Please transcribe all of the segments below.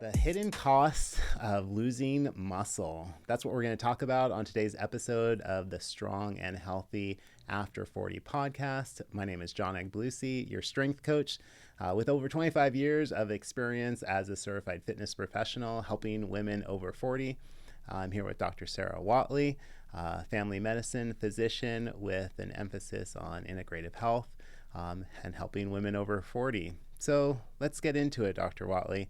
The hidden costs of losing muscle. That's what we're going to talk about on today's episode of the Strong and Healthy After 40 podcast. My name is John Agbelusi, your strength coach with over 25 years of experience as a certified fitness professional helping women over 40. I'm here with Dr. Sara Whatley, family medicine physician with an emphasis on integrative health and helping women over 40. So let's get into it, Dr. Whatley.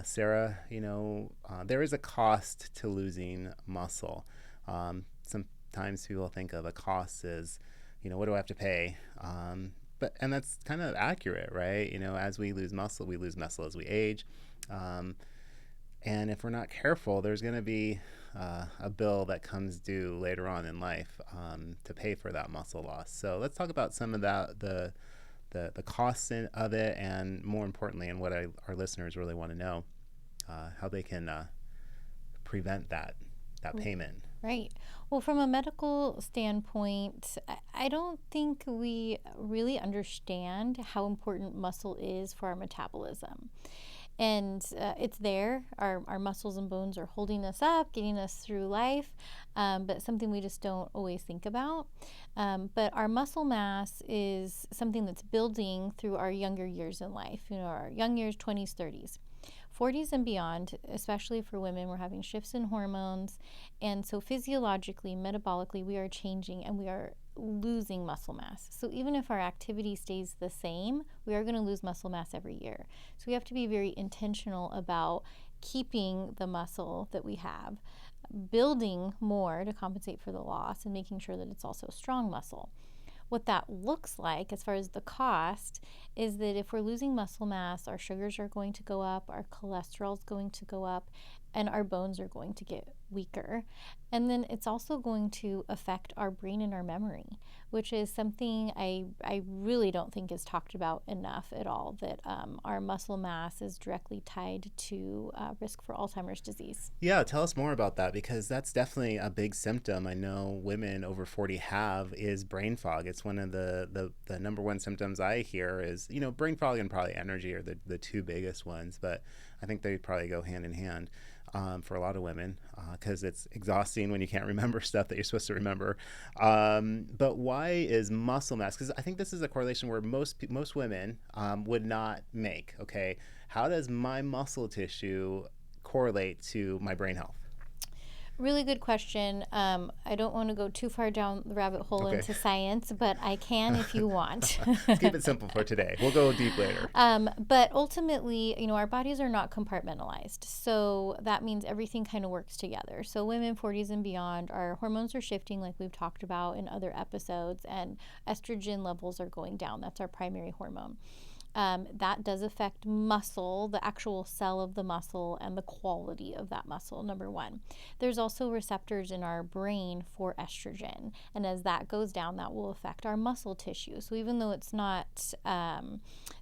Sara, there is a cost to losing muscle. Sometimes people think of a cost as, what do I have to pay? And that's kind of accurate, right? As we lose muscle as we age. And if we're not careful, there's going to be a bill that comes due later on in life to pay for that muscle loss. So let's talk about some of that, the costs of it, and more importantly, and what our listeners really want to know, how they can prevent that payment. Right. Well, from a medical standpoint, I don't think we really understand how important muscle is for our metabolism. And it's there. Our muscles and bones are holding us up, getting us through life, but something we just don't always think about. But our muscle mass is something that's building through our younger years in life, our young years, 20s, 30s. 40s and beyond, especially for women, we're having shifts in hormones. And so physiologically, metabolically, we are changing and we are losing muscle mass. So even if our activity stays the same, we are going to lose muscle mass every year. So we have to be very intentional about keeping the muscle that we have, building more to compensate for the loss, and making sure that it's also strong muscle. What that looks like as far as the cost is that if we're losing muscle mass, our sugars are going to go up, our cholesterol is going to go up, and our bones are going to get weaker. And then it's also going to affect our brain and our memory, which is something I really don't think is talked about enough at all, that our muscle mass is directly tied to risk for Alzheimer's disease. Yeah, tell us more about that, because that's definitely a big symptom I know women over 40 have is brain fog. It's one of the number one symptoms I hear is, brain fog and probably energy are the two biggest ones, but I think they probably go hand in hand. For a lot of women, because it's exhausting when you can't remember stuff that you're supposed to remember. But why is muscle mass? Because I think this is a correlation where most women would not make. Okay, how does my muscle tissue correlate to my brain health? Really good question. I don't want to go too far down the rabbit hole into science, but I can if you want. Let's keep it simple for today. We'll go deep later. But ultimately, our bodies are not compartmentalized. So that means everything kind of works together. So women 40s and beyond, our hormones are shifting like we've talked about in other episodes, and estrogen levels are going down. That's our primary hormone. That does affect muscle, the actual cell of the muscle, and the quality of that muscle, number one. There's also receptors in our brain for estrogen, and as that goes down, that will affect our muscle tissue. So even though it's not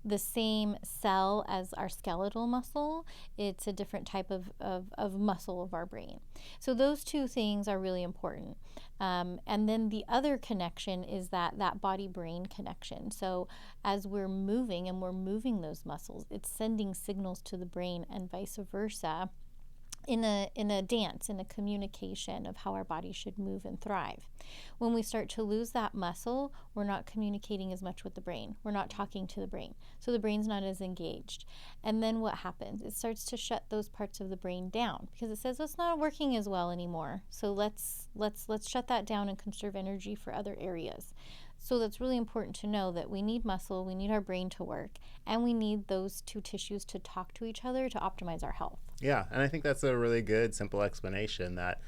the same cell as our skeletal muscle, it's a different type of muscle of our brain. So those two things are really important. And then the other connection is that body-brain connection. So as we're moving and we're moving those muscles, it's sending signals to the brain and vice versa in a dance, in a communication of how our body should move and thrive. When we start to lose that muscle, we're not communicating as much with the brain. We're not talking to the brain. So the brain's not as engaged. And then what happens? It starts to shut those parts of the brain down because it says, well, it's not working as well anymore. So let's shut that down and conserve energy for other areas. So that's really important to know that we need muscle, we need our brain to work, and we need those two tissues to talk to each other to optimize our health. Yeah, and I think that's a really good, simple explanation that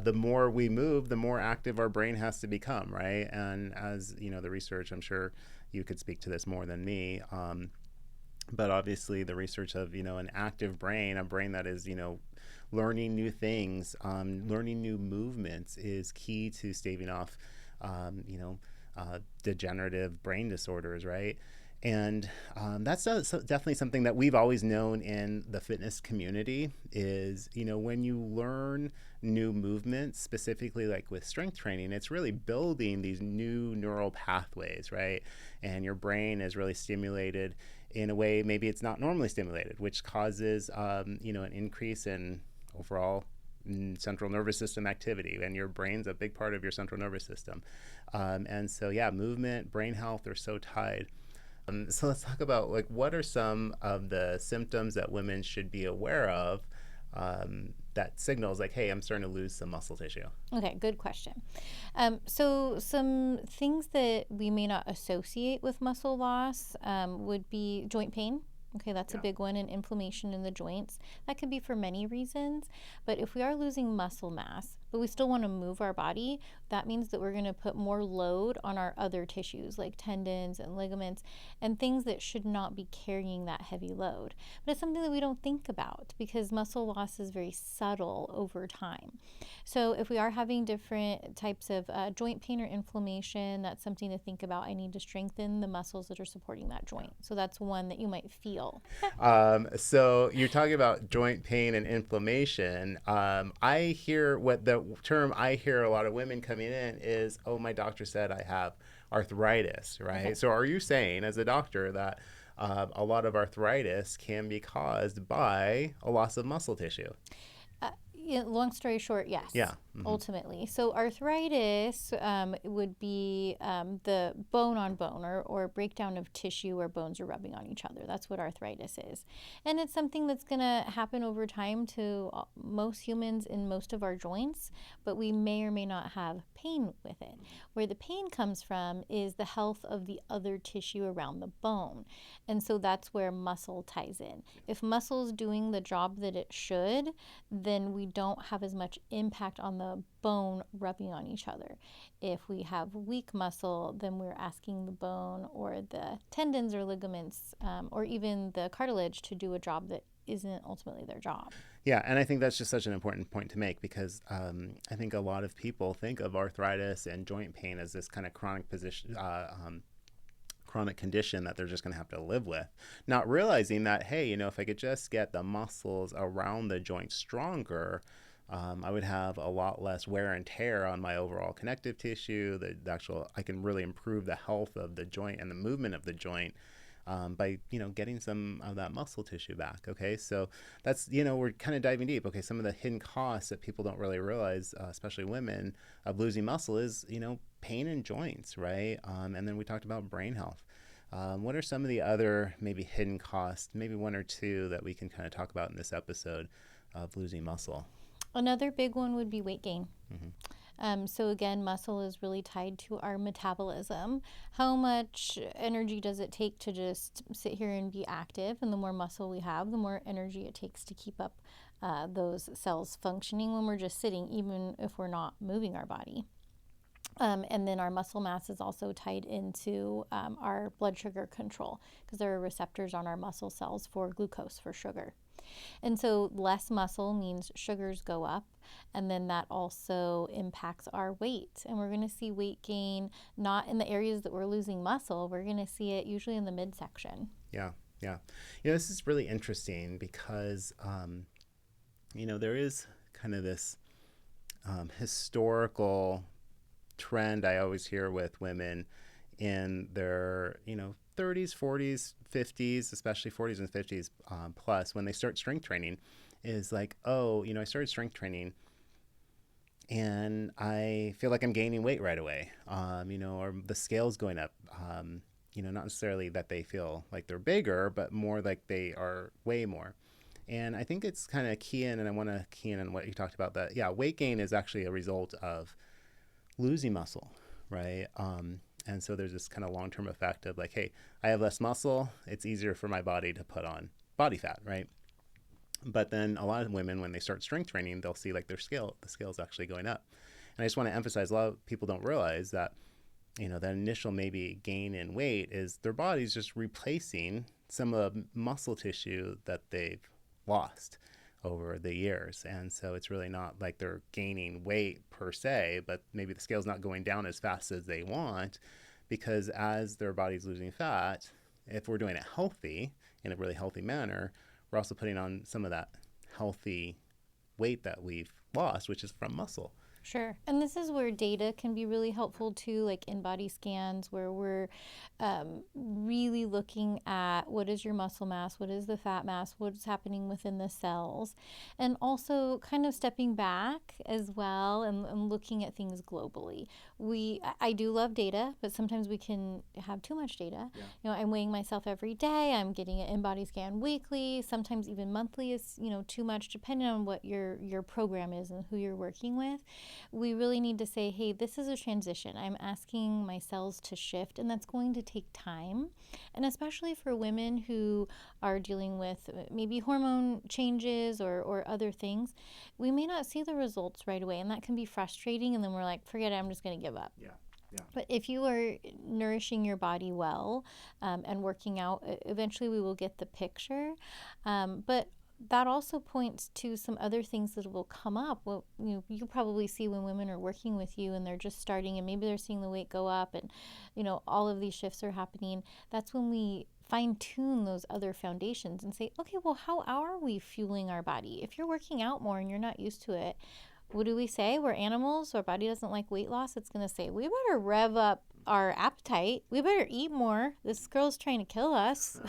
the more we move, the more active our brain has to become, right? And as the research, I'm sure you could speak to this more than me, but obviously the research of, an active brain, a brain that is, learning new things, learning new movements is key to staving off, degenerative brain disorders, right? And that's definitely something that we've always known in the fitness community is, when you learn new movements, specifically like with strength training, it's really building these new neural pathways, right? And your brain is really stimulated in a way maybe it's not normally stimulated, which causes, an increase in overall central nervous system activity. And your brain's a big part of your central nervous system. And so, yeah, movement, brain health are so tied. So let's talk about like what are some of the symptoms that women should be aware of that signals like, hey, I'm starting to lose some muscle tissue. Okay, good question. So some things that we may not associate with muscle loss would be joint pain. Okay, that's a big one, and inflammation in the joints. That could be for many reasons, but if we are losing muscle mass, but we still want to move our body, that means that we're going to put more load on our other tissues like tendons and ligaments and things that should not be carrying that heavy load. But it's something that we don't think about because muscle loss is very subtle over time. So if we are having different types of joint pain or inflammation, that's something to think about. I need to strengthen the muscles that are supporting that joint. So that's one that you might feel. So you're talking about joint pain and inflammation. I hear what the term I hear a lot of women coming in is, oh, my doctor said I have arthritis, right? Okay. So are you saying as a doctor that a lot of arthritis can be caused by a loss of muscle tissue? Long story short, yes. Yeah. Mm-hmm. Ultimately. So arthritis would be the bone on bone or breakdown of tissue where bones are rubbing on each other. That's what arthritis is. And it's something that's going to happen over time to most humans in most of our joints, but we may or may not have pain with it. Where the pain comes from is the health of the other tissue around the bone. And so that's where muscle ties in. If muscle is doing the job that it should, then we don't have as much impact on the bone rubbing on each other. If we have weak muscle, then we're asking the bone or the tendons or ligaments or even the cartilage to do a job that isn't ultimately their job. Yeah, and I think that's just such an important point to make because I think a lot of people think of arthritis and joint pain as this kind of chronic condition that they're just going to have to live with, not realizing that, hey, if I could just get the muscles around the joint stronger, I would have a lot less wear and tear on my overall connective tissue. I can really improve the health of the joint and the movement of the joint by getting some of that muscle tissue back. Okay, so that's we're kind of diving deep. Okay, some of the hidden costs that people don't really realize, especially women, of losing muscle is pain in joints, right? And then we talked about brain health. What are some of the other maybe hidden costs, maybe one or two that we can kind of talk about in this episode of losing muscle? Another big one would be weight gain. Mm-hmm. So again, muscle is really tied to our metabolism. How much energy does it take to just sit here and be active? And the more muscle we have, the more energy it takes to keep up those cells functioning when we're just sitting, even if we're not moving our body. And then our muscle mass is also tied into our blood sugar control because there are receptors on our muscle cells for glucose, for sugar. And so less muscle means sugars go up, and then that also impacts our weight. And we're going to see weight gain not in the areas that we're losing muscle. We're going to see it usually in the midsection. Yeah. This is really interesting because, there is kind of this historical trend I always hear with women in their 30s, 40s, 50s, especially 40s and 50s plus, when they start strength training, is like, oh, I started strength training and I feel like I'm gaining weight right away, or the scale's going up, not necessarily that they feel like they're bigger, but more like they are way more. And I think it's kind of and I want to key in on what you talked about, that, weight gain is actually a result of losing muscle, right? And so there's this kind of long-term effect of like, hey, I have less muscle, it's easier for my body to put on body fat, right? But then a lot of women, when they start strength training, they'll see like the scale's actually going up. And I just want to emphasize, a lot of people don't realize that, that initial maybe gain in weight is their body's just replacing some of the muscle tissue that they've lost over the years. And so it's really not like they're gaining weight per se, but maybe the scale's not going down as fast as they want, because as their body's losing fat, if we're doing it healthy, in a really healthy manner, we're also putting on some of that healthy weight that we've lost, which is from muscle. Sure. And this is where data can be really helpful too, like in-body scans, where we're really looking at what is your muscle mass, what is the fat mass, what's happening within the cells, and also kind of stepping back as well and looking at things globally. I do love data, but sometimes we can have too much data. Yeah. You know, I'm weighing myself every day. I'm getting an in-body scan weekly. Sometimes even monthly is, you know, too much, depending on what your program is and who you're working with. We really need to say, hey, this is a transition. I'm asking my cells to shift, and that's going to take time. And especially for women who are dealing with maybe hormone changes or other things, we may not see the results right away, and that can be frustrating. And then we're like, forget it, I'm just going to give up. Yeah. Yeah. But if you are nourishing your body well and working out, eventually we will get the picture. But that also points to some other things that will come up. Well, you probably see when women are working with you and they're just starting and maybe they're seeing the weight go up and, you know, all of these shifts are happening. That's when we fine tune those other foundations and say, okay, well, how are we fueling our body? If you're working out more and you're not used to it, what do we say? We're animals. Our body doesn't like weight loss. It's going to say, we better rev up our appetite. We better eat more. This girl's trying to kill us.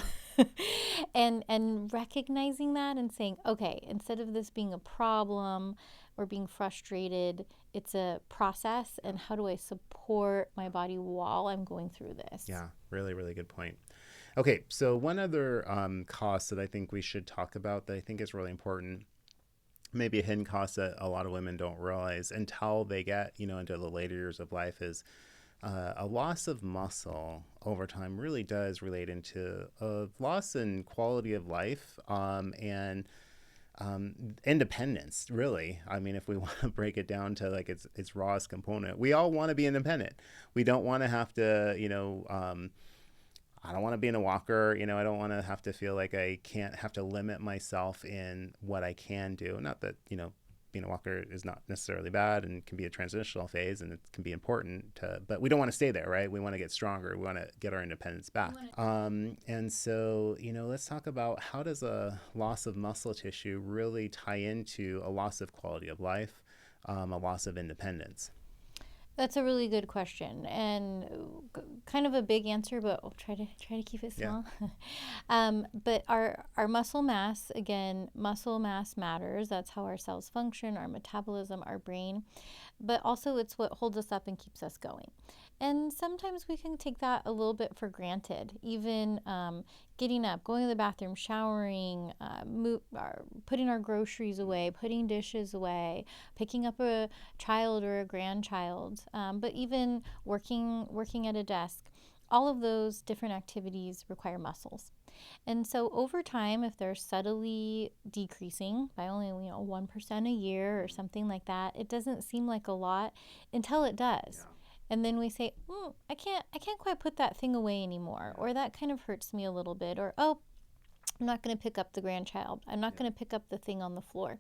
and recognizing that and saying, okay, instead of this being a problem or being frustrated, it's a process. And how do I support my body while I'm going through this? Yeah, really, really good point. Okay, so one other cost that I think we should talk about that I think is really important, maybe a hidden cost that a lot of women don't realize until they get, you know, into the later years of life, is a loss of muscle over time really does relate into a loss in quality of life and independence, really. I mean, if we want to break it down to like its rawest component, we all want to be independent. We don't want to have to, you know, I don't want to be in a walker. You know, I don't want to have to feel like I can't have to limit myself in what I can do. Not that, you know, being a walker is not necessarily bad and can be a transitional phase and it can be important but we don't want to stay there, right? We want to get stronger. We want to get our independence back. And so, you know, let's talk about how does a loss of muscle tissue really tie into a loss of quality of life, a loss of independence? That's a really good question and kind of a big answer, but I'll try to keep it small. Yeah. But our muscle mass, again, muscle mass matters. That's how our cells function, our metabolism, our brain. But also it's what holds us up and keeps us going. And sometimes we can take that a little bit for granted. Even getting up, going to the bathroom, showering, putting our groceries away, putting dishes away, picking up a child or a grandchild, but even working at a desk. All of those different activities require muscles. And so over time, if they're subtly decreasing by only 1% a year or something like that, it doesn't seem like a lot until it does. Yeah. And then we say, I can't quite put that thing away anymore, or that kind of hurts me a little bit, or I'm not going to pick up the grandchild. I'm not going to pick up the thing on the floor.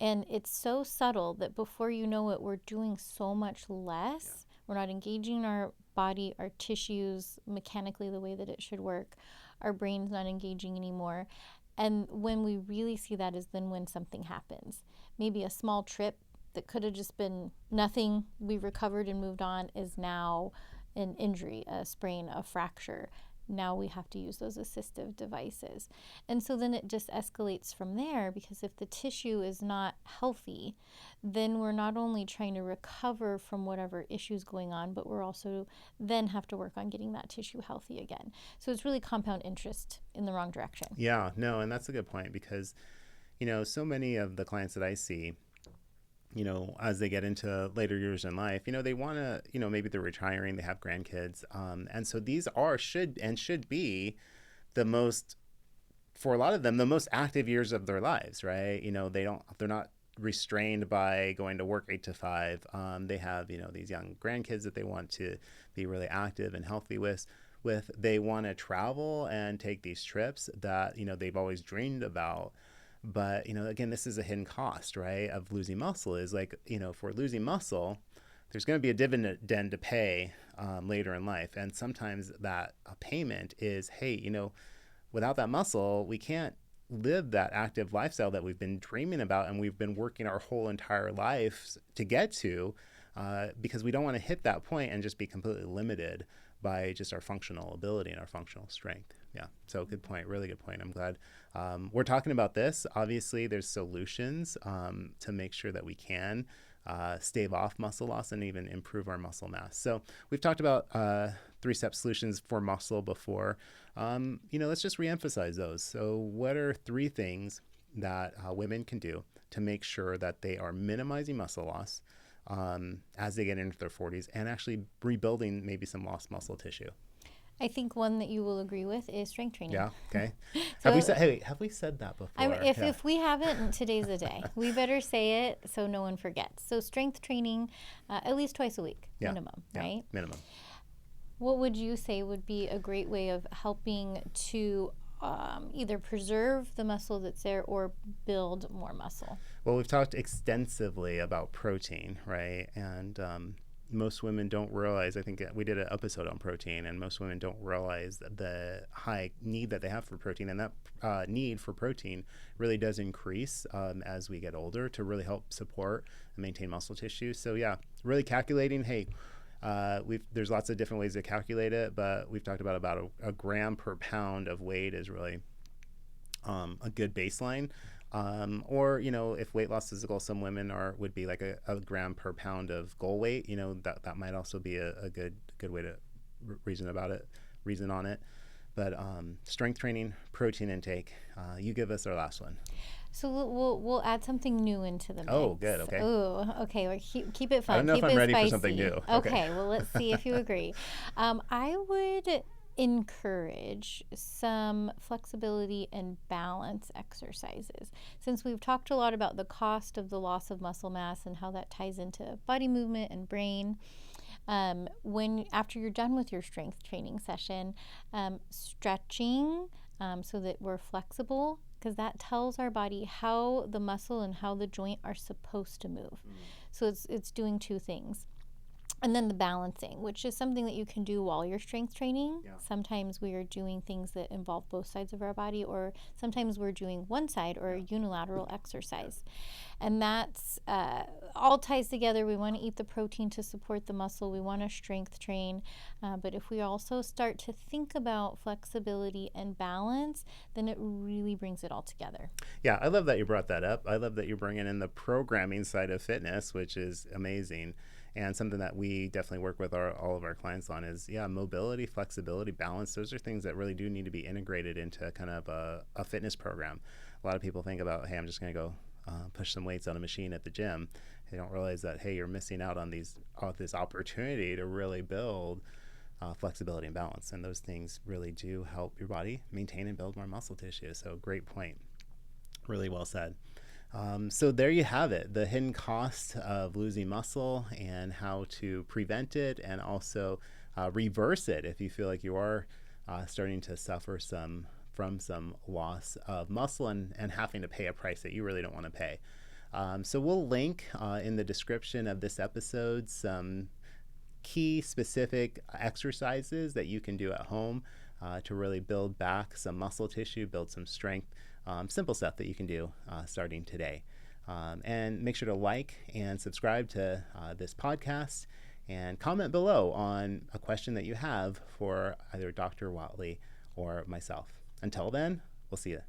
And it's so subtle that before you know it, we're doing so much less. Yeah. We're not engaging our body, our tissues mechanically the way that it should work. Our brain's not engaging anymore. And when we really see that is then when something happens. Maybe a small trip that could have just been nothing, we recovered and moved on, is now an injury, a sprain, a fracture. Now we have to use those assistive devices. And so then it just escalates from there, because if the tissue is not healthy, then we're not only trying to recover from whatever issue's going on, but we're also then have to work on getting that tissue healthy again. So it's really compound interest in the wrong direction. Yeah, no, and that's a good point, because, you know, so many of the clients that I see, you know, as they get into later years in life, you know, they want to, you know, maybe they're retiring, they have grandkids. And so these should be the most, for a lot of them, the most active years of their lives, right? You know, they're not restrained by going to work 8 to 5. They have, you know, these young grandkids that they want to be really active and healthy with. They want to travel and take these trips that, you know, they've always dreamed about. But, you know, again, this is a hidden cost, right, of losing muscle. Is like, you know, if we're losing muscle, there's going to be a dividend to pay later in life. And sometimes that payment is, hey, without that muscle, we can't live that active lifestyle that we've been dreaming about and we've been working our whole entire lives to get to, because we don't want to hit that point and just be completely limited by just our functional ability and our functional strength. Yeah. So good point. Really good point. I'm glad we're talking about this. Obviously, there's solutions to make sure that we can stave off muscle loss and even improve our muscle mass. So we've talked about 3-step solutions for muscle before. Let's just reemphasize those. So what are 3 things that women can do to make sure that they are minimizing muscle loss as they get into their 40s and actually rebuilding maybe some lost muscle tissue? I think one that you will agree with is strength training. Yeah. Okay. So, have we said that before? If we haven't, today's the day. We better say it so no one forgets. So strength training, at least twice a week, minimum, right? Minimum. What would you say would be a great way of helping to either preserve the muscle that's there or build more muscle? Well, we've talked extensively about protein, right? And most women don't realize, I think we did an episode on protein, and most women don't realize the high need that they have for protein. And that need for protein really does increase as we get older to really help support and maintain muscle tissue. So yeah, really calculating, hey, there's lots of different ways to calculate it, but we've talked about a gram per pound of weight is really a good baseline. Or, if weight loss is a goal, some women would be like a gram per pound of goal weight, that might also be a good way to reason on it. But strength training, protein intake, you give us our last one. So we'll add something new into the mix. Oh, good. Okay. Oh, okay. Well, keep it fun. I don't know keep if I'm it ready spicy. for something new. Okay. Well, let's see if you agree. I would encourage some flexibility and balance exercises. Since we've talked a lot about the cost of the loss of muscle mass and how that ties into body movement and brain, after you're done with your strength training session, stretching so that we're flexible, because that tells our body how the muscle and how the joint are supposed to move. So it's doing 2 things. And then the balancing, which is something that you can do while you're strength training. Yeah. Sometimes we are doing things that involve both sides of our body, or sometimes we're doing one side or a unilateral exercise. And that's all ties together. We want to eat the protein to support the muscle. We want to strength train. But if we also start to think about flexibility and balance, then it really brings it all together. Yeah, I love that you brought that up. I love that you're bringing in the programming side of fitness, which is amazing. And something that we definitely work with all of our clients on is, mobility, flexibility, balance. Those are things that really do need to be integrated into kind of a fitness program. A lot of people think about, hey, I'm just going to go push some weights on a machine at the gym. They don't realize that, hey, you're missing out on this opportunity to really build flexibility and balance. And those things really do help your body maintain and build more muscle tissue. So great point. Really well said. So there you have it, the hidden cost of losing muscle and how to prevent it and also reverse it if you feel like you are starting to suffer from some loss of muscle and having to pay a price that you really don't want to pay. So we'll link in the description of this episode some key specific exercises that you can do at home to really build back some muscle tissue, build some strength. Simple stuff that you can do starting today. And make sure to like and subscribe to this podcast and comment below on a question that you have for either Dr. Whatley or myself. Until then, we'll see you.